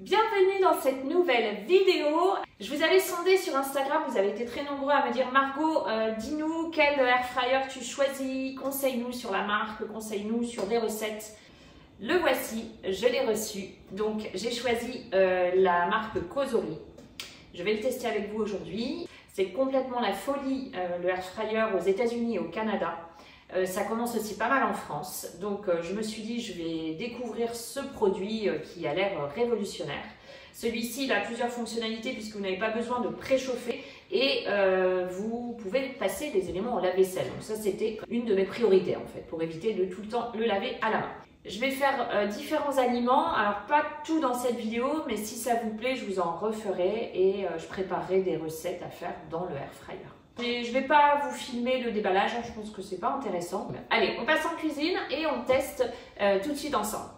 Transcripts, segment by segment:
Bienvenue dans cette nouvelle vidéo. Je vous avais sondé sur Instagram, vous avez été très nombreux à me dire Margot, dis-nous quel air fryer tu choisis, conseille-nous sur la marque, conseille-nous sur les recettes. Le voici, je l'ai reçu. Donc j'ai choisi la marque Cosori. Je vais le tester avec vous aujourd'hui. C'est complètement la folie le air fryer aux États-Unis et au Canada. Ça commence aussi pas mal en France, donc je me suis dit je vais découvrir ce produit qui a l'air révolutionnaire. Celui-ci il a plusieurs fonctionnalités puisque vous n'avez pas besoin de préchauffer et vous pouvez passer des éléments au lave-vaisselle. Donc ça c'était une de mes priorités en fait, pour éviter de tout le temps le laver à la main. Je vais faire différents aliments, alors pas tout dans cette vidéo, mais si ça vous plaît je vous en referai et je préparerai des recettes à faire dans le air fryer. Et je ne vais pas vous filmer le déballage, je pense que c'est pas intéressant. Allez, on passe en cuisine et on teste tout de suite ensemble.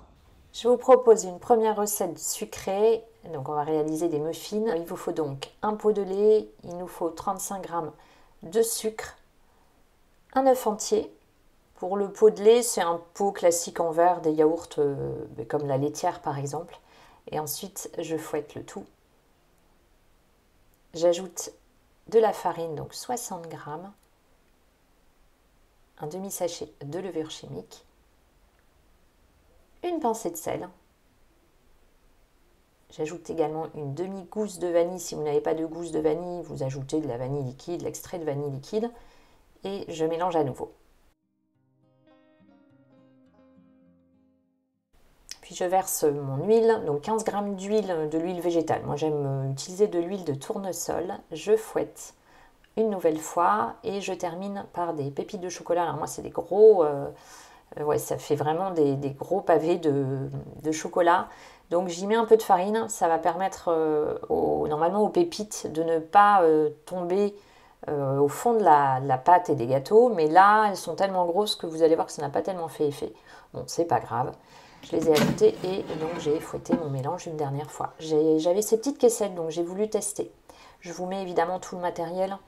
Je vous propose une première recette sucrée. Donc on va réaliser des muffins. Il vous faut donc un pot de lait, il nous faut 35 g de sucre, un œuf entier. Pour le pot de lait, c'est un pot classique en verre, des yaourts comme la laitière par exemple. Et ensuite, je fouette le tout. J'ajoute de la farine, donc 60 g, un demi-sachet de levure chimique, une pincée de sel. J'ajoute également une demi-gousse de vanille. Si vous n'avez pas de gousse de vanille, vous ajoutez de la vanille liquide, l'extrait de vanille liquide, et je mélange à nouveau. Puis je verse mon huile, donc 15 g d'huile, de l'huile végétale. Moi j'aime utiliser de l'huile de tournesol. Je fouette une nouvelle fois et je termine par des pépites de chocolat. Alors moi c'est des gros, ouais, ça fait vraiment des gros pavés de chocolat. Donc j'y mets un peu de farine, ça va permettre normalement aux pépites de ne pas tomber au fond de la pâte et des gâteaux. Mais là elles sont tellement grosses que vous allez voir que ça n'a pas tellement fait effet. Bon, c'est pas grave. Je les ai ajoutées et donc j'ai fouetté mon mélange une dernière fois. J'avais ces petites caissettes, donc j'ai voulu tester. Je vous mets évidemment tout le matériel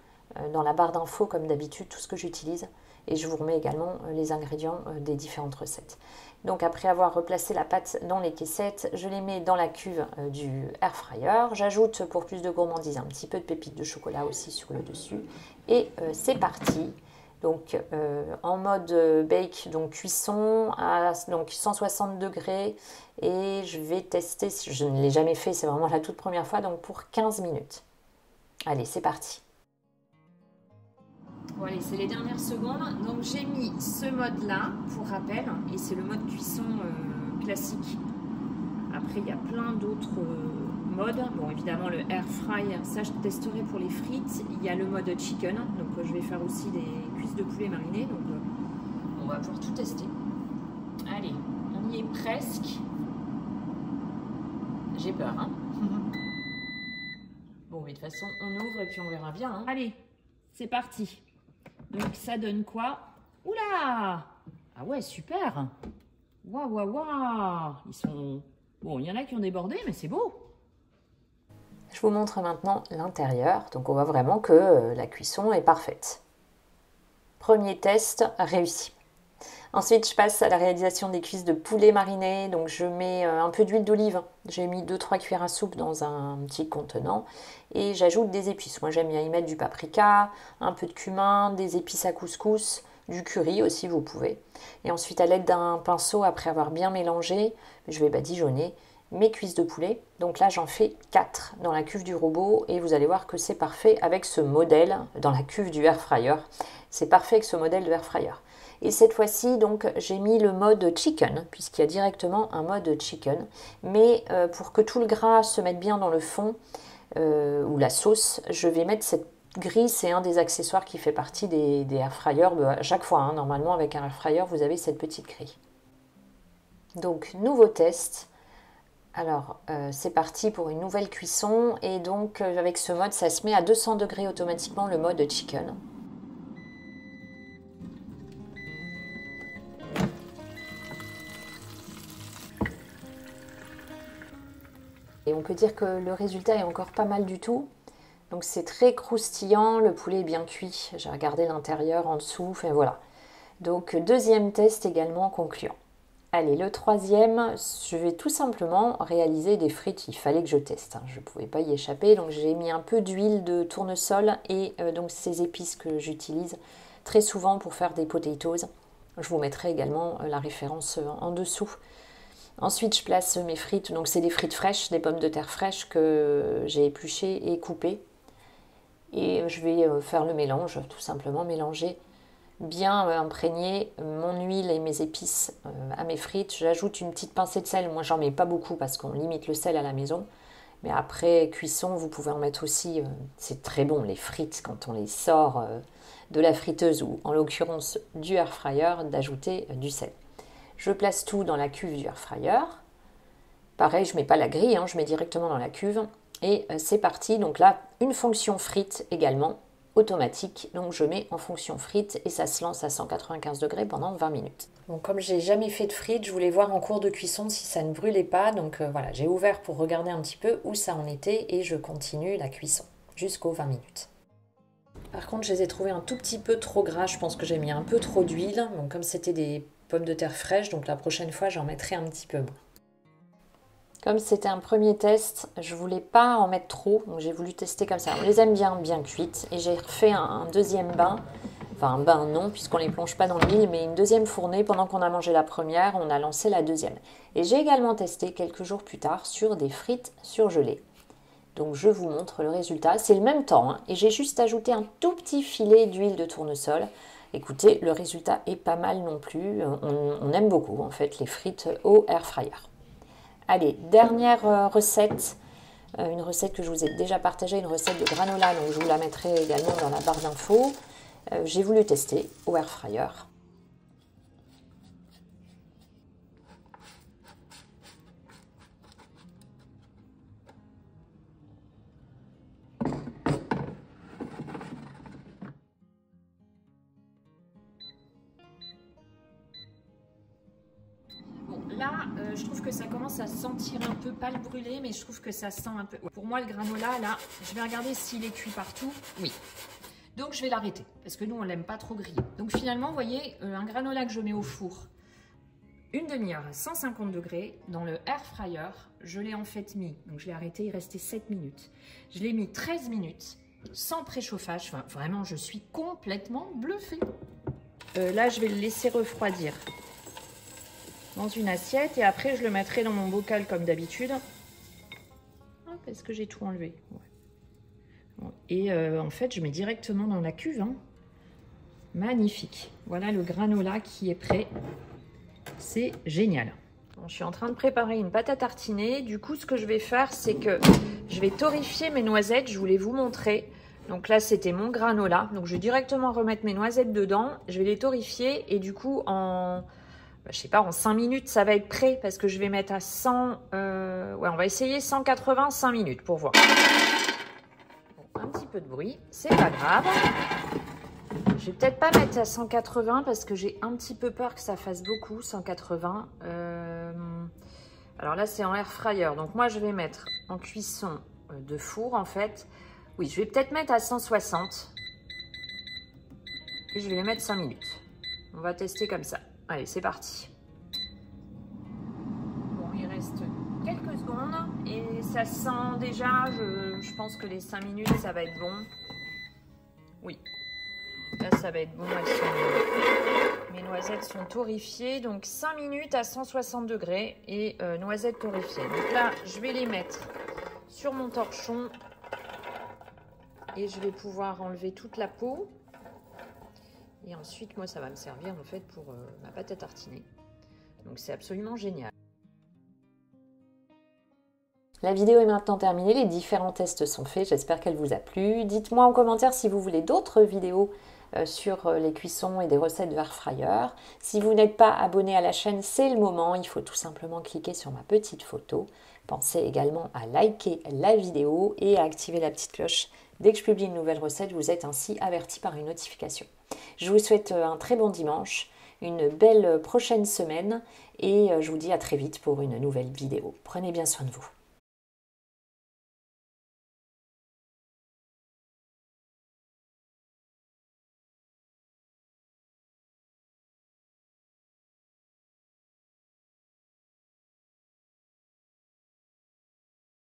dans la barre d'infos comme d'habitude, tout ce que j'utilise. Et je vous remets également les ingrédients des différentes recettes. Donc après avoir replacé la pâte dans les caissettes, je les mets dans la cuve du air fryer. J'ajoute pour plus de gourmandise un petit peu de pépites de chocolat aussi sur le dessus. Et c'est parti. Donc en mode bake, donc cuisson à donc 160 degrés, et je vais tester, je ne l'ai jamais fait, c'est vraiment la toute première fois, donc pour 15 minutes. Allez, c'est parti. Bon allez, c'est les dernières secondes. Donc j'ai mis ce mode là pour rappel, et c'est le mode cuisson classique. Après il y a plein d'autres modes. Bon évidemment le air fry, ça je testerai pour les frites. Il y a le mode chicken, donc je vais faire aussi des cuisses de poulet marinées. Donc on va pouvoir tout tester. Allez, on y est presque. J'ai peur, hein. Bon, mais de toute façon, on ouvre et puis on verra bien, hein. Allez, c'est parti. Donc ça donne quoi? Oula! Ah ouais, super! Waouh, waouh, waouh! Ils sont... Bon, il y en a qui ont débordé, mais c'est beau! Je vous montre maintenant l'intérieur. Donc on voit vraiment que la cuisson est parfaite. Premier test réussi. Ensuite, je passe à la réalisation des cuisses de poulet marinées. Donc je mets un peu d'huile d'olive. J'ai mis 2-3 cuillères à soupe dans un petit contenant. Et j'ajoute des épices. Moi j'aime bien y mettre du paprika, un peu de cumin, des épices à couscous, du curry aussi vous pouvez. Et ensuite à l'aide d'un pinceau, après avoir bien mélangé, je vais badigeonner mes cuisses de poulet. Donc là j'en fais 4 dans la cuve du robot et vous allez voir que c'est parfait avec ce modèle dans la cuve du air fryer. C'est parfait avec ce modèle de air fryer. Et cette fois-ci, donc, j'ai mis le mode chicken, puisqu'il y a directement un mode chicken. Mais pour que tout le gras se mette bien dans le fond, ou la sauce, je vais mettre cette grille. C'est un des accessoires qui fait partie des air fryers. À chaque fois, hein, normalement, avec un air fryer, vous avez cette petite grille. Donc, nouveau test. Alors, c'est parti pour une nouvelle cuisson. Et donc, avec ce mode, ça se met à 200 degrés automatiquement, le mode chicken. Et on peut dire que le résultat est encore pas mal du tout. Donc c'est très croustillant, le poulet est bien cuit. J'ai regardé l'intérieur, en dessous, enfin voilà. Donc deuxième test également concluant. Allez, le troisième, je vais tout simplement réaliser des frites. Il fallait que je teste, hein. Je ne pouvais pas y échapper. Donc j'ai mis un peu d'huile de tournesol et donc ces épices que j'utilise très souvent pour faire des potatoes. Je vous mettrai également la référence en dessous. Ensuite, je place mes frites. Donc c'est des frites fraîches, des pommes de terre fraîches que j'ai épluchées et coupées. Et je vais faire le mélange, tout simplement mélanger bien imprégner mon huile et mes épices à mes frites. J'ajoute une petite pincée de sel. Moi, j'en mets pas beaucoup parce qu'on limite le sel à la maison. Mais après cuisson, vous pouvez en mettre aussi. C'est très bon, les frites, quand on les sort de la friteuse ou en l'occurrence du air fryer, d'ajouter du sel. Je place tout dans la cuve du air fryer. Pareil, je ne mets pas la grille, hein, je mets directement dans la cuve. Et c'est parti. Donc là, une fonction frite également, automatique. Donc je mets en fonction frite et ça se lance à 195 degrés pendant 20 minutes. Donc comme j'ai jamais fait de frites, je voulais voir en cours de cuisson si ça ne brûlait pas. Donc voilà, j'ai ouvert pour regarder un petit peu où ça en était et je continue la cuisson jusqu'aux 20 minutes. Par contre, je les ai trouvés un tout petit peu trop gras. Je pense que j'ai mis un peu trop d'huile. Donc comme c'était des pommes de terre fraîches, donc la prochaine fois, j'en mettrai un petit peu moins. Comme c'était un premier test, je voulais pas en mettre trop, donc j'ai voulu tester comme ça. On les aime bien cuites et j'ai refait un deuxième bain, enfin un bain non puisqu'on les plonge pas dans l'huile, mais une deuxième fournée. Pendant qu'on a mangé la première, on a lancé la deuxième. Et j'ai également testé quelques jours plus tard sur des frites surgelées. Donc je vous montre le résultat, c'est le même temps hein, et j'ai juste ajouté un tout petit filet d'huile de tournesol. Écoutez, le résultat est pas mal non plus, on aime beaucoup en fait les frites au air fryer. Allez, dernière recette, une recette que je vous ai déjà partagée, une recette de granola, donc je vous la mettrai également dans la barre d'infos. J'ai voulu tester au air fryer. Là, je trouve que ça commence à sentir un peu, pas le brûlé, mais je trouve que ça sent un peu. Pour moi, le granola, là, je vais regarder s'il est cuit partout. Oui. Donc, je vais l'arrêter, parce que nous, on l'aime pas trop grillé. Donc, finalement, vous voyez, un granola que je mets au four, une demi-heure à 150 degrés, dans le air fryer, je l'ai en fait mis, donc je l'ai arrêté, il restait 7 minutes. Je l'ai mis 13 minutes, sans préchauffage. Enfin, vraiment, je suis complètement bluffée. Là, je vais le laisser refroidir dans une assiette et après je le mettrai dans mon bocal comme d'habitude. Est-ce que j'ai tout enlevé? Ouais. Et en fait je mets directement dans la cuve hein. Magnifique, voilà le granola qui est prêt, c'est génial. Bon, je suis en train de préparer une pâte à tartiner. Du coup ce que je vais faire c'est que je vais torréfier mes noisettes. Je voulais vous montrer, donc là c'était mon granola, donc je vais directement remettre mes noisettes dedans, je vais les torréfier et du coup je sais pas, en 5 minutes, ça va être prêt parce que je vais mettre à 100... ouais, on va essayer 180, 5 minutes pour voir. Bon, un petit peu de bruit, c'est pas grave. Je vais peut-être pas mettre à 180 parce que j'ai un petit peu peur que ça fasse beaucoup, 180. Alors là, c'est en air fryer. Donc moi, je vais mettre en cuisson de four, en fait. Oui, je vais peut-être mettre à 160. Et je vais les mettre 5 minutes. On va tester comme ça. Allez, c'est parti. Bon, il reste quelques secondes et ça sent déjà, je pense que les 5 minutes, ça va être bon. Oui, là, ça va être bon. Mes noisettes sont torréfiées, donc 5 minutes à 160 degrés et noisettes torréfiées. Donc là, je vais les mettre sur mon torchon et je vais pouvoir enlever toute la peau. Et ensuite, moi, ça va me servir en fait pour ma pâte à tartiner. Donc, c'est absolument génial. La vidéo est maintenant terminée, les différents tests sont faits, j'espère qu'elle vous a plu. Dites-moi en commentaire si vous voulez d'autres vidéos sur les cuissons et des recettes air fryer. Si vous n'êtes pas abonné à la chaîne, c'est le moment, il faut tout simplement cliquer sur ma petite photo. Pensez également à liker la vidéo et à activer la petite cloche. Dès que je publie une nouvelle recette, vous êtes ainsi averti par une notification. Je vous souhaite un très bon dimanche, une belle prochaine semaine et je vous dis à très vite pour une nouvelle vidéo. Prenez bien soin de vous.